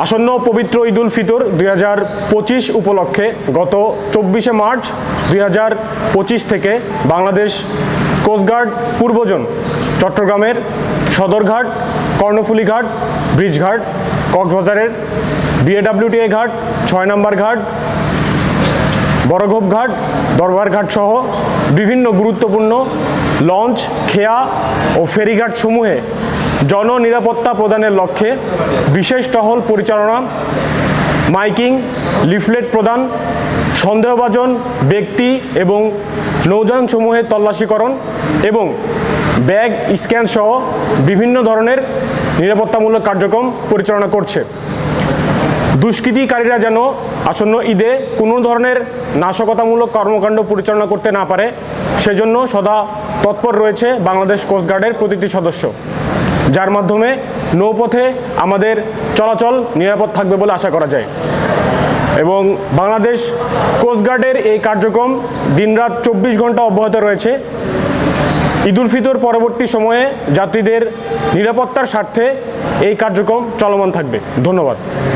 আসন্ন পবিত্র ঈদ উল ফিতর 2025 উপলক্ষে গত 24শে মার্চ 2025 থেকে বাংলাদেশ কোস্টগার্ড পূর্বজন চট্টগ্রামের সদরঘাট, কর্ণফুলী ঘাট, ব্রিজঘাট, কক্সবাজারের BAWTA ঘাট, 6 নম্বর ঘাট, বড়ঘোপ ঘাট, দরবার ঘাট সহ বিভিন্ন গুরুত্বপূর্ণ লঞ্চ, খেয়া ও ফেরিঘাট সমূহে জননিরাপত্তা প্রদানের লক্ষ্যে বিশেষ টহল পরিচালনা, মাইকিং, লিফলেট প্রদান, সন্দেহভাজন ব্যক্তি এবং নৌযানসমূহে তল্লাশিকরণ এবং ব্যাগ স্ক্যান সহ বিভিন্ন ধরনের নিরাপত্তামূলক কার্যক্রম পরিচালনা করছে। দুষ্কৃতিকারীরা যেন আসন্ন ঈদে কোনো ধরনের নাশকতামূলক কর্মকাণ্ড পরিচালনা করতে না পারে, সেজন্য সদা তৎপর রয়েছে বাংলাদেশ কোস্টগার্ডের প্রতিটি সদস্য, যার মাধ্যমে নৌপথে আমাদের চলাচল নিরাপদ থাকবে বলে আশা করা যায়। এবং বাংলাদেশ কোস্টগার্ডের এই কার্যক্রম দিনরাত 24 ঘন্টা অব্যাহত রয়েছে। ঈদ উল ফিতর পরবর্তী সময়ে যাত্রীদের নিরাপত্তার স্বার্থে এই কার্যক্রম চলমান থাকবে। ধন্যবাদ।